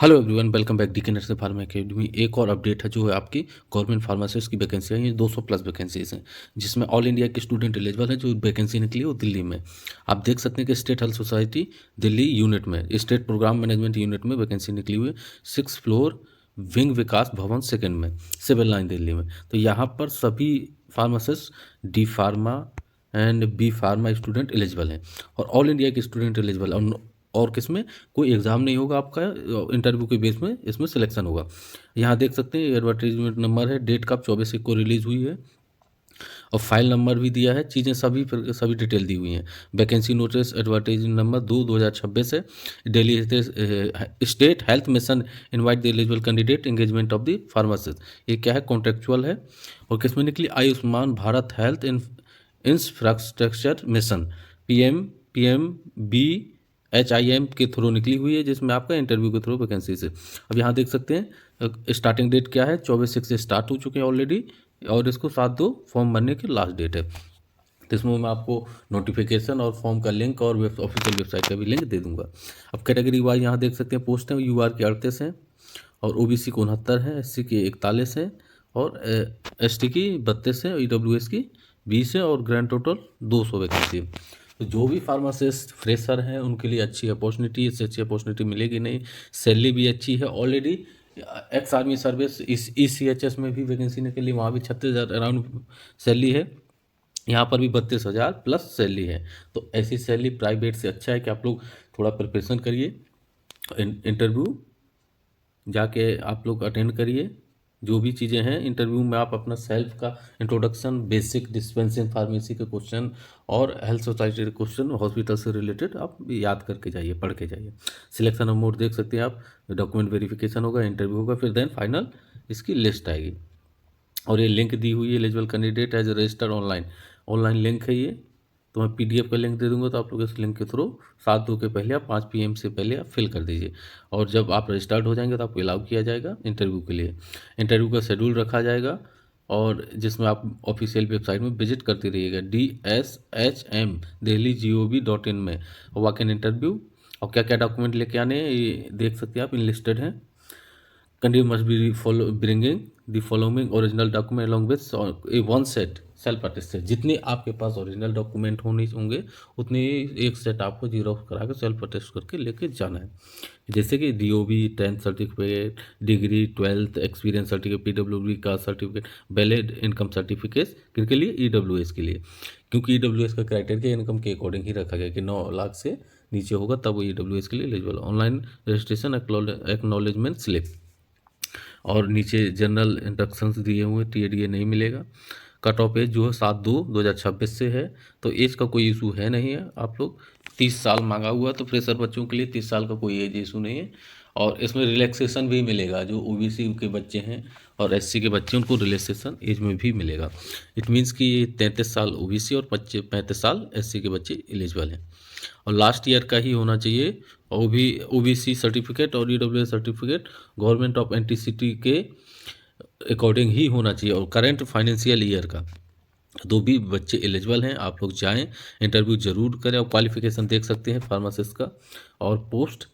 Hello everyone, welcome back DK nursing pharma academy. एक और update है जो है आपकी गवर्नमेंट फार्मासिस्ट की वैकेंसी है। ये 200 प्लस वैकेंसीज हैं जिसमें ऑल इंडिया के स्टूडेंट एलिजिबल है। जो वैकेंसी निकली वो दिल्ली में, आप देख सकते हैं कि state health society Delhi unit में, स्टेट प्रोग्राम मैनेजमेंट यूनिट में वैकेंसी निकली हुई है। 6th फ्लोर विंग विकास भवन सेकेंड में, सिविल लाइन दिल्ली में। तो यहाँ पर सभी pharmacist D pharma and B pharma student eligible हैं और ऑल इंडिया के स्टूडेंट एलिजिबल हैं। और किसमें कोई एग्ज़ाम नहीं होगा, आपका इंटरव्यू के बेस में इसमें सिलेक्शन होगा। यहाँ देख सकते हैं एडवर्टीजमेंट नंबर है, डेट कब 24 को रिलीज़ हुई है और फाइल नंबर भी दिया है। चीज़ें सभी डिटेल दी हुई हैं। वैकेंसी नोटिस एडवर्टाइजमेंट नंबर 2026 है। Delhi state health mission invite the eligible candidate engagement of the pharmacist. ये क्या है, कॉन्ट्रेक्चुअल है। और किसमें निकली, Ayushman Bharat health infrastructure mission PMBHIM के थ्रू निकली हुई है, जिसमें आपका इंटरव्यू के थ्रू वैकेंसी से। अब यहाँ देख सकते हैं स्टार्टिंग डेट क्या है, 24/6 से स्टार्ट हो चुके हैं ऑलरेडी और इसको 7/2 फॉर्म भरने की लास्ट डेट है। तो इसमें मैं आपको नोटिफिकेशन और फॉर्म का लिंक और ऑफिशियल वेबसाइट का भी लिंक दे दूंगा। अब कैटेगरी वाइज यहाँ देख सकते हैं पोस्ट हैं, UR के 38 हैं और OBC के 69 हैं, SC के 41 हैं और ST की 32 है, EWS की 20 है और ग्रैंड टोटल 200 वैकेंसी है। तो जो भी फार्मासिस्ट फ्रेशर हैं उनके लिए अच्छी अपॉर्चुनिटी, इससे अच्छी अपॉर्चुनिटी मिलेगी नहीं। सैलरी भी अच्छी है। ऑलरेडी एक्स आर्मी सर्विस इस ECHS में भी वैकेंसी निकली, वहाँ भी 36,000 अराउंड सैलरी है। यहाँ पर भी 32,000 प्लस सैलरी है। तो ऐसी सैलरी प्राइवेट से अच्छा है कि आप लोग थोड़ा प्रिपरेशन करिए, इंटरव्यू जाके आप लोग अटेंड करिए। जो भी चीज़ें हैं इंटरव्यू में, आप अपना सेल्फ का इंट्रोडक्शन, बेसिक डिस्पेंसिंग फार्मेसी के क्वेश्चन और हेल्थ सोसाइटी के क्वेश्चन, हॉस्पिटल से रिलेटेड आप याद करके जाइए, पढ़ के जाइए। सिलेक्शन ऑफ मोड देख सकते हैं आप, डॉक्यूमेंट वेरिफिकेशन होगा, इंटरव्यू होगा, फिर देन फाइनल इसकी लिस्ट आएगी। और ये लिंक दी हुई है, eligible candidate as registered online link है ये। तो मैं PDF का लिंक दे दूंगा, तो आप लोग इस लिंक के थ्रू 7/2 के पहले आप 5 PM से पहले आप फिल कर दीजिए। और जब आप रजिस्टर्ड हो जाएंगे तो आपको अलाउ किया जाएगा इंटरव्यू के लिए। इंटरव्यू का शेड्यूल रखा जाएगा और जिसमें आप ऑफिशियल वेबसाइट में विजिट करते रहिएगा, DSHM delhi.gov.in में वॉक इन इंटरव्यू। और क्या क्या डॉक्यूमेंट लेके आने हैं ये देख सकते हैं आप, इनलिस्टेड हैं। Candidate must be bringing the following original document along with one set self attested. जितने आपके पास ओरिजिनल डॉक्यूमेंट होंगे उतने एक सेट आपको जीरोक्स करा के सेल्फ अटेस्ट करके लेके जाना है। जैसे कि DOB 10th certificate, degree 12th experience certificate, PWB का सर्टिफिकेट, वैलिड इनकम सर्टिफिकेट। किनके लिए, EWS के लिए, क्योंकि EWS का क्राइटेरिया इनकम के अकॉर्डिंग ही रखा गया कि 9 लाख से नीचे होगा तब वो EWS के लिए eligible. Online registration acknowledgement slip और नीचे जनरल इंस्ट्रक्शंस दिए हुए, TADA नहीं मिलेगा। कट ऑफ एज जो है 7/2/2026 से है, तो एज का कोई इशू है नहीं है। आप लोग 30 साल मांगा हुआ है, तो फ्रेशर बच्चों के लिए 30 साल का कोई एज इशू नहीं है। और इसमें रिलैक्सेशन भी मिलेगा, जो OBC के बच्चे हैं और SC के बच्चे उनको रिलैक्सेशन एज में भी मिलेगा। इट मीन्स कि 33 साल OBC और 35 साल SC के बच्चे एलिजिबल हैं और लास्ट ईयर का ही होना चाहिए। और भी OBC सर्टिफिकेट और EWS certificate government of NTCT के अकॉर्डिंग ही होना चाहिए और करंट फाइनेंशियल ईयर का। तो भी बच्चे एलिजिबल हैं, आप लोग जाएं, इंटरव्यू जरूर करें। और क्वालिफिकेशन देख सकते हैं फार्मासिस्ट का। और पोस्ट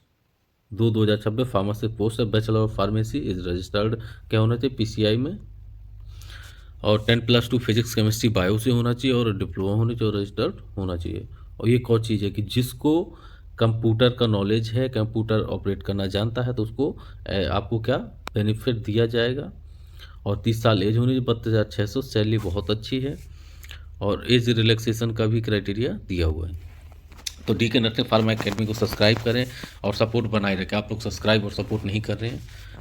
2026 फार्मासिस्ट पोस्ट है, bachelor of pharmacy is registered क्या होना चाहिए, PCI में। और 10+2 फिजिक्स केमिस्ट्री बायो से होना चाहिए और डिप्लोमा होनी चाहिए और रजिस्टर्ड होना चाहिए। और ये कौन चीज़ है कि जिसको कंप्यूटर का नॉलेज है, कंप्यूटर ऑपरेट करना जानता है, तो उसको आपको क्या बेनिफिट दिया जाएगा। और 30 साल एज होनी चाहिए, 32,600 सैलरी बहुत अच्छी है और एज रिलैक्सेशन का भी क्राइटेरिया दिया हुआ है। तो डीके नर्सिंग फार्मा एकेडमी को सब्सक्राइब करें और सपोर्ट बनाए रखें। आप लोग सब्सक्राइब और सपोर्ट नहीं कर रहे हैं,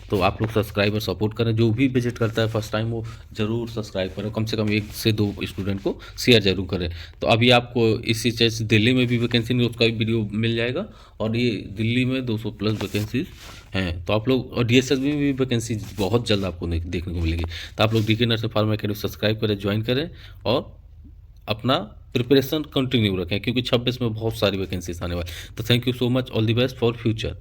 तो आप लोग सब्सक्राइब और सपोर्ट करें। जो भी विजिट करता है फर्स्ट टाइम वो ज़रूर सब्सक्राइब करें, कम से कम 1 से 2 स्टूडेंट को शेयर जरूर करें। तो अभी आपको इसी चीज़ दिल्ली में भी वैकेंसी नहीं, उसका भी वीडियो मिल जाएगा। और ये दिल्ली में 200 प्लस वैकेंसीज हैं, तो आप लोग, और DSS में भी वैकेंसी बहुत जल्द आपको देखने को मिलेगी। तो आप लोग DK nursing pharma academy subscribe करें, ज्वाइन करें और अपना प्रिपरेशन कंटिन्यू रखें, क्योंकि 26 में बहुत सारी वैकेंसीज आने वाली। तो thank you so much, all the best for future.